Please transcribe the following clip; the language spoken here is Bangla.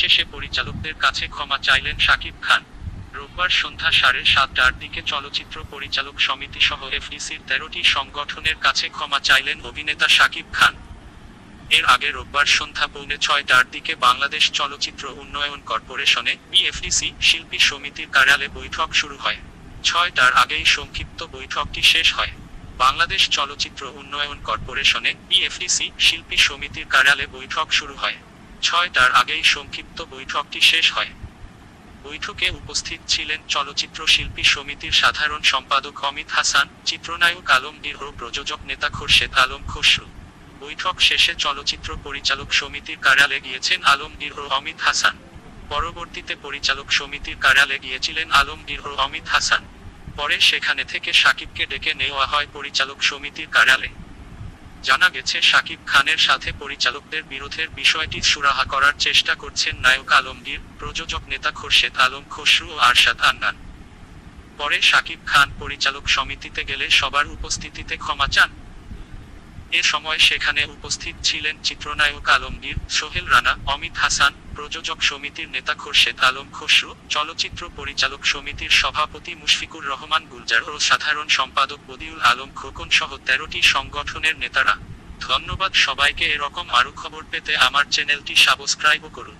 শেষে পরিচালকদের কাছে ক্ষমা চাইলেন শাকিব খান। রোববার সন্ধ্যা 7:30টার দিকে চলচ্চিত্র পরিচালক সমিতি সহ এফডিসির 13টি সংগঠনের কাছে ক্ষমা চাইলেন অভিনেতা শাকিব খান। এর আগে রোববার সন্ধ্যা 5:45টার দিকে বাংলাদেশ চলচ্চিত্র উন্নয়ন কর্পোরেশনে বিএফডিসি শিল্পী সমিতির কার্যালয়ে বৈঠক শুরু হয়। 6টার আগেই সংক্ষিপ্ত বৈঠকটি শেষ হয়। বাংলাদেশ চলচ্চিত্র উন্নয়ন কর্পোরেশনে বিএফডিসি শিল্পী সমিতির কার্যালয়ে বৈঠক শুরু হয়। 6টার আগেই সংক্ষিপ্ত বৈঠকটি শেষ হয়। বৈঠকে উপস্থিত ছিলেন চলচ্চিত্র শিল্পী সমিতির সাধারণ সম্পাদক অমিত হাসান, চিত্রনায়ক আলমগীর ও প্রযোজক নেতা খোরশেদ আলম খসরু। বৈঠক শেষে চলচ্চিত্র পরিচালক সমিতির কার্যালয়ে গিয়েছেন আলমগীর ও অমিত হাসান। পরবর্তীতে পরিচালক সমিতির কার্যালয়ে গিয়েছিলেন আলমগীর ও অমিত হাসান। পরে সেখানে থেকে শাকিবকে ডেকে নেওয়া হয় পরিচালক সমিতির কার্যালয়ে। জানা গেছে শাকিব খানের সাথে পরিচালকদের বিরোধের বিষয়টি সুরাহা করার চেষ্টা করছেন নায়ক আলমগীর, প্রযোজক নেতা খোরশেদ আলম খসরু ও আরশাদ আন্নান। পরে শাকিব খান পরিচালক সমিতিতে গেলে সবার উপস্থিতিতে ক্ষমা চান। এ সময় সেখানে উপস্থিত ছিলেন চিত্রনায়ক আলমগীর, সোহেল রানা, অমিত হাসান, প্রযোজক সমিতির নেতা খোরশেদ আলম খসরু, চলচ্চিত্র পরিচালক সমিতির সভাপতি মুশফিকুর রহমান গুলজার ও সাধারণ সম্পাদক বদিউল আলম খোকন সহ 13টি সংগঠনের নেতারা। ধন্যবাদ সবাইকে। এরকম আরও খবর পেতে আমার চ্যানেলটি সাবস্ক্রাইব করুন।